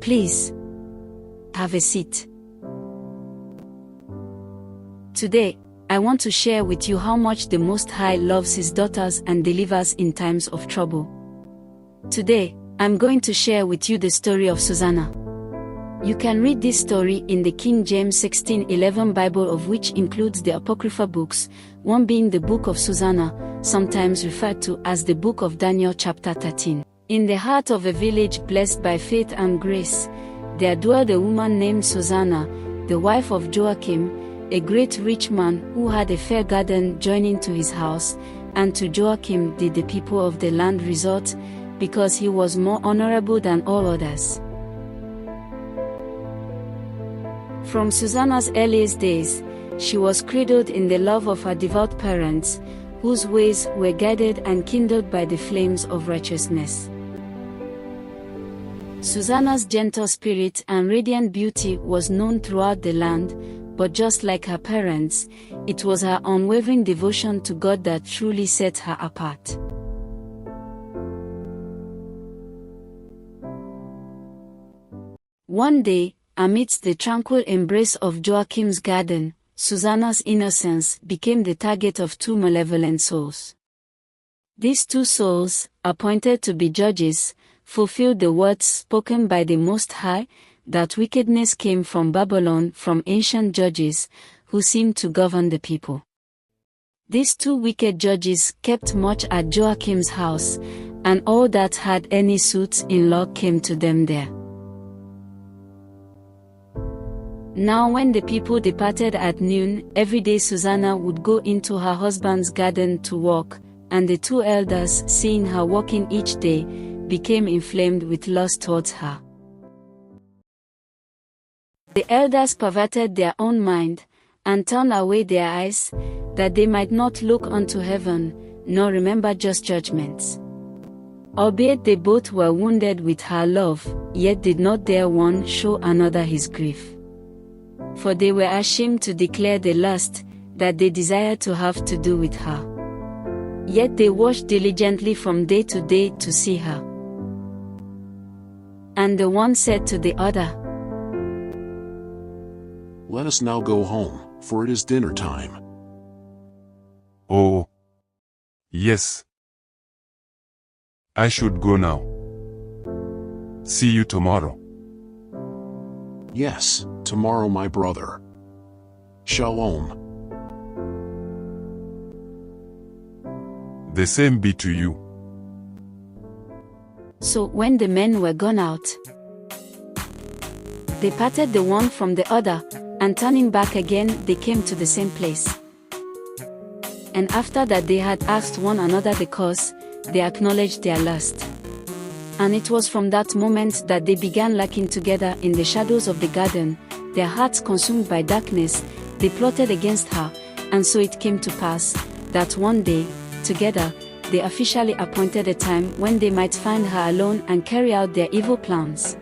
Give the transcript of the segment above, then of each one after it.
Please, have a seat. Today, I want to share with you how much the Most High loves His daughters and delivers in times of trouble. Today, I'm going to share with you the story of Susanna. You can read this story in the King James 1611 Bible, of which includes the Apocrypha books, one being the Book of Susanna, sometimes referred to as the Book of Daniel chapter 13. In the heart of a village blessed by faith and grace, there dwelled a woman named Susanna, the wife of Joachim, a great rich man who had a fair garden joining to his house, and to Joachim did the people of the land resort, because he was more honorable than all others. From Susanna's earliest days, she was cradled in the love of her devout parents, whose ways were guided and kindled by the flames of righteousness. Susanna's gentle spirit and radiant beauty was known throughout the land, but just like her parents, it was her unwavering devotion to God that truly set her apart. One day, amidst the tranquil embrace of Joachim's garden, Susanna's innocence became the target of two malevolent souls. These two souls, appointed to be judges, fulfilled the words spoken by the Most High, that wickedness came from Babylon from ancient judges, who seemed to govern the people. These two wicked judges kept much at Joachim's house, and all that had any suits in law came to them there. Now when the people departed at noon, every day Susanna would go into her husband's garden to walk, and the two elders, seeing her walking each day, became inflamed with lust towards her. The elders perverted their own mind, and turned away their eyes, that they might not look unto heaven, nor remember just judgments. Albeit they both were wounded with her love, yet did not dare one show another his grief. For they were ashamed to declare the lust that they desired to have to do with her. Yet they watched diligently from day to day to see her. And the one said to the other, "Let us now go home, for it is dinner time." Oh, yes. I should go now. See you tomorrow. Yes, tomorrow, my brother. Shalom. The same be to you. So when the men were gone out, they parted the one from the other, and turning back again they came to the same place. And after that they had asked one another the cause, they acknowledged their lust. And it was from that moment that they began lurking together in the shadows of the garden, their hearts consumed by darkness, they plotted against her, and so it came to pass, that one day, together, they officially appointed a time when they might find her alone and carry out their evil plans.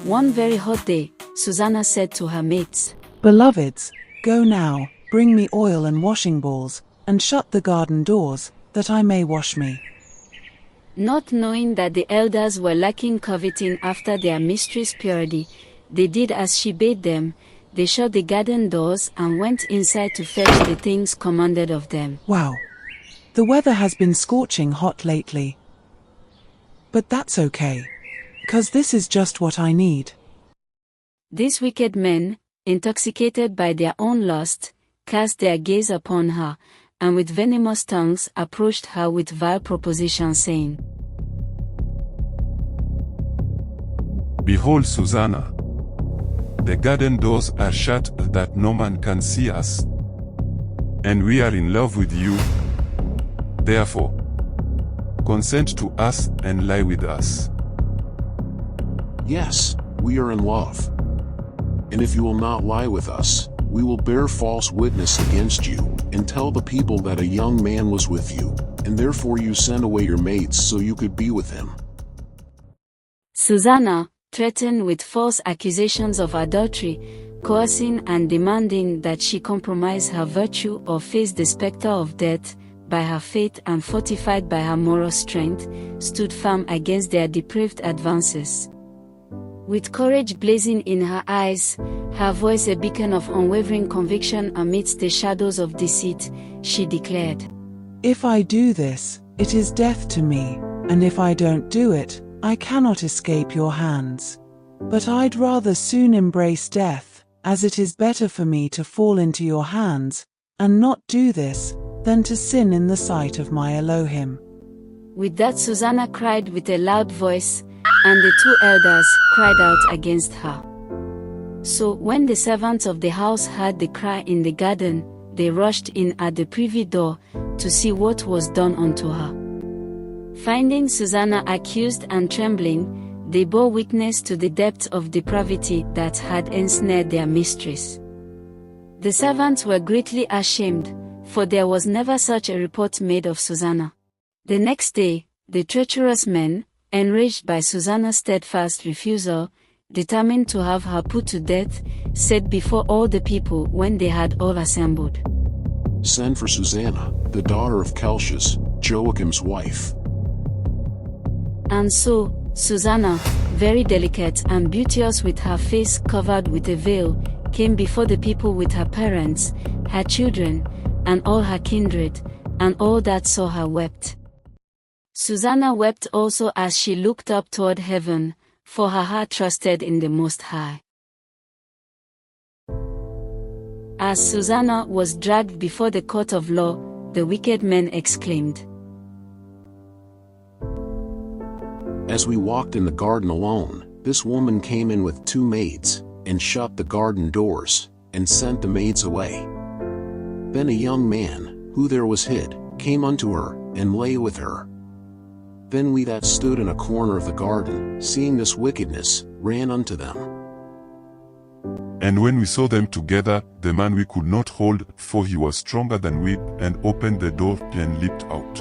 One very hot day, Susanna said to her mates, "Beloveds, go now, bring me oil and washing balls, and shut the garden doors, that I may wash me." Not knowing that the elders were lacking coveting after their mistress' purity, they did as she bade them. They shut the garden doors and went inside to fetch the things commanded of them. Wow. The weather has been scorching hot lately. But that's okay. 'Cause this is just what I need. These wicked men, intoxicated by their own lust, cast their gaze upon her, and with venomous tongues approached her with vile propositions, saying, Behold, Susanna, the garden doors are shut that no man can see us, and we are in love with you. Therefore, consent to us and lie with us. Yes, we are in love. And if you will not lie with us, we will bear false witness against you, and tell the people that a young man was with you, and therefore you sent away your mates so you could be with him. Susanna, threatened with false accusations of adultery, coercing and demanding that she compromise her virtue or face the specter of death, by her faith and fortified by her moral strength, stood firm against their depraved advances. With courage blazing in her eyes, her voice a beacon of unwavering conviction amidst the shadows of deceit, she declared, "If I do this, it is death to me, and if I don't do it, I cannot escape your hands. But I'd rather soon embrace death, as it is better for me to fall into your hands, and not do this, than to sin in the sight of my Elohim." With that, Susanna cried with a loud voice, and the two elders cried out against her. So when the servants of the house heard the cry in the garden, they rushed in at the privy door to see what was done unto her. Finding Susanna accused and trembling, they bore witness to the depth of depravity that had ensnared their mistress. The servants were greatly ashamed, for there was never such a report made of Susanna. The next day, the treacherous men, enraged by Susanna's steadfast refusal, determined to have her put to death, said before all the people when they had all assembled, "Send for Susanna, the daughter of Kelshus, Joachim's wife." And so, Susanna, very delicate and beauteous with her face covered with a veil, came before the people with her parents, her children, and all her kindred, and all that saw her wept. Susanna wept also as she looked up toward heaven, for her heart trusted in the Most High. As Susanna was dragged before the court of law, the wicked men exclaimed, "As we walked in the garden alone, this woman came in with 2 maids, and shut the garden doors, and sent the maids away. Then a young man, who there was hid, came unto her, and lay with her. Then we that stood in a corner of the garden, seeing this wickedness, ran unto them. And when we saw them together, the man we could not hold, for he was stronger than we, and opened the door and leaped out.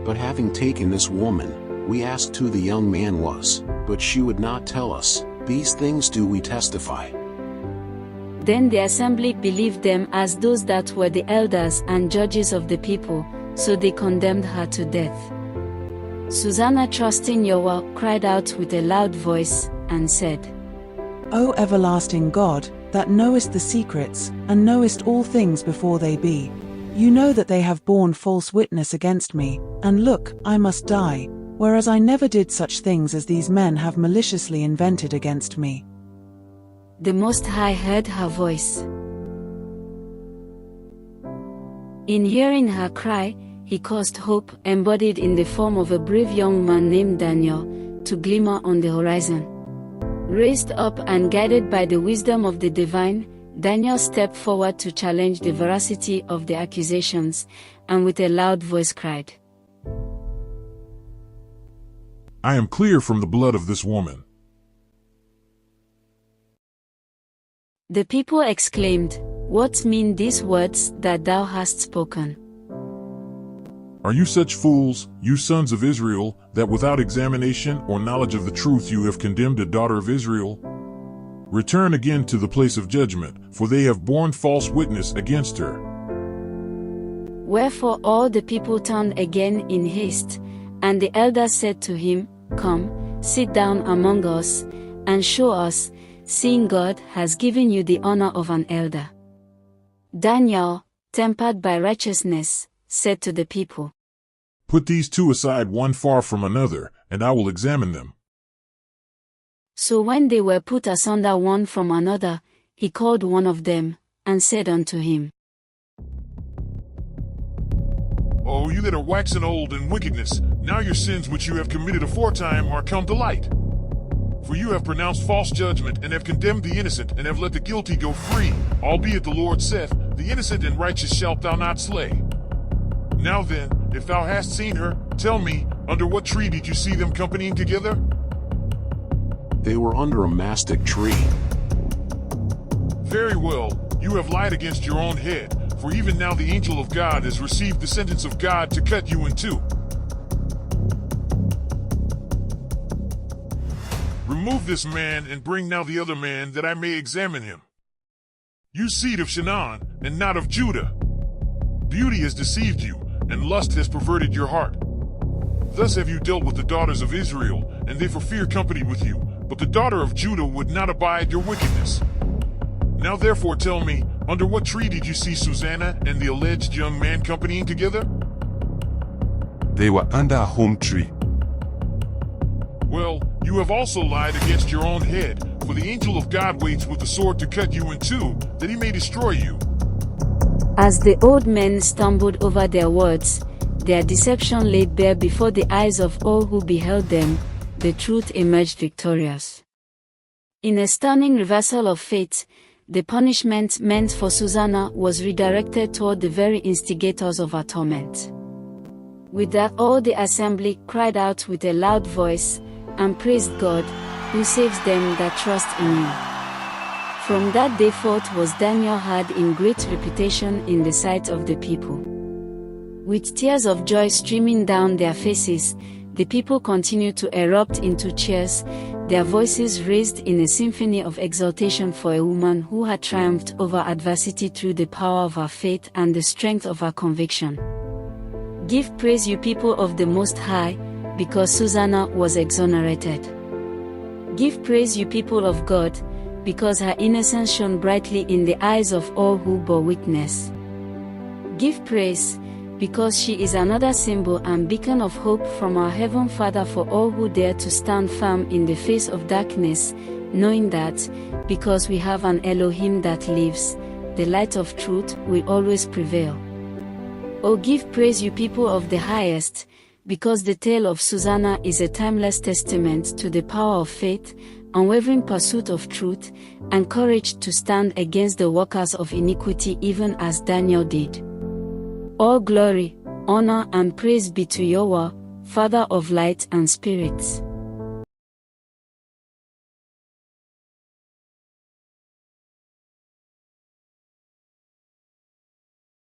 But having taken this woman, we asked who the young man was, but she would not tell us. These things do we testify." Then the assembly believed them as those that were the elders and judges of the people, so they condemned her to death. Susanna, trusting Yahuah, cried out with a loud voice, and said, "O everlasting God, that knowest the secrets, and knowest all things before they be, you know that they have borne false witness against me, and look, I must die, whereas I never did such things as these men have maliciously invented against me." The Most High heard her voice. In hearing her cry, he caused hope, embodied in the form of a brave young man named Daniel, to glimmer on the horizon. Raised up and guided by the wisdom of the divine, Daniel stepped forward to challenge the veracity of the accusations, and with a loud voice cried, "I am clear from the blood of this woman." The people exclaimed, "What mean these words that thou hast spoken? Are you such fools, you sons of Israel, that without examination or knowledge of the truth you have condemned a daughter of Israel? Return again to the place of judgment, for they have borne false witness against her." Wherefore all the people turned again in haste, and the elders said to him, "Come, sit down among us, and show us, seeing God has given you the honor of an elder." Daniel, tempered by righteousness, said to the people, "Put these 2 aside one far from another, and I will examine them." So when they were put asunder one from another, he called one of them, and said unto him, "O you that are waxen old in wickedness, now your sins which you have committed aforetime are come to light. For you have pronounced false judgment, and have condemned the innocent, and have let the guilty go free, albeit the Lord saith, The innocent and righteous shalt thou not slay. Now then, if thou hast seen her, tell me, under what tree did you see them companying together?" They were under a mastic tree. "Very well, you have lied against your own head, for even now the angel of God has received the sentence of God to cut you in 2. Remove this man and bring now the other man, that I may examine him. You seed of Shinan, and not of Judah. Beauty has deceived you, and lust has perverted your heart. Thus have you dealt with the daughters of Israel, and they for fear companied with you, but the daughter of Judah would not abide your wickedness. Now therefore tell me, under what tree did you see Susannah and the alleged young man companying together? They were under a home tree. Well, you have also lied against your own head, for the angel of God waits with the sword to cut you in two, that he may destroy you. As the old men stumbled over their words, their deception laid bare before the eyes of all who beheld them, the truth emerged victorious. In a stunning reversal of fate, the punishment meant for Susannah was redirected toward the very instigators of her torment. With that, all the assembly cried out with a loud voice, and praised God, who saves them that trust in him. From that day forth was Daniel had in great reputation in the sight of the people. With tears of joy streaming down their faces, the people continued to erupt into cheers, their voices raised in a symphony of exultation for a woman who had triumphed over adversity through the power of her faith and the strength of her conviction. Give praise, you people of the Most High, because Susannah was exonerated. Give praise, you people of God, because her innocence shone brightly in the eyes of all who bore witness. Give praise, because she is another symbol and beacon of hope from our Heavenly Father for all who dare to stand firm in the face of darkness, knowing that, because we have an Elohim that lives, the light of truth will always prevail. Oh, give praise, you people of the highest, because the tale of Susannah is a timeless testament to the power of faith, unwavering pursuit of truth, and courage to stand against the workers of iniquity even as Daniel did. All glory, honor and praise be to Yahuah, Father of light and spirits.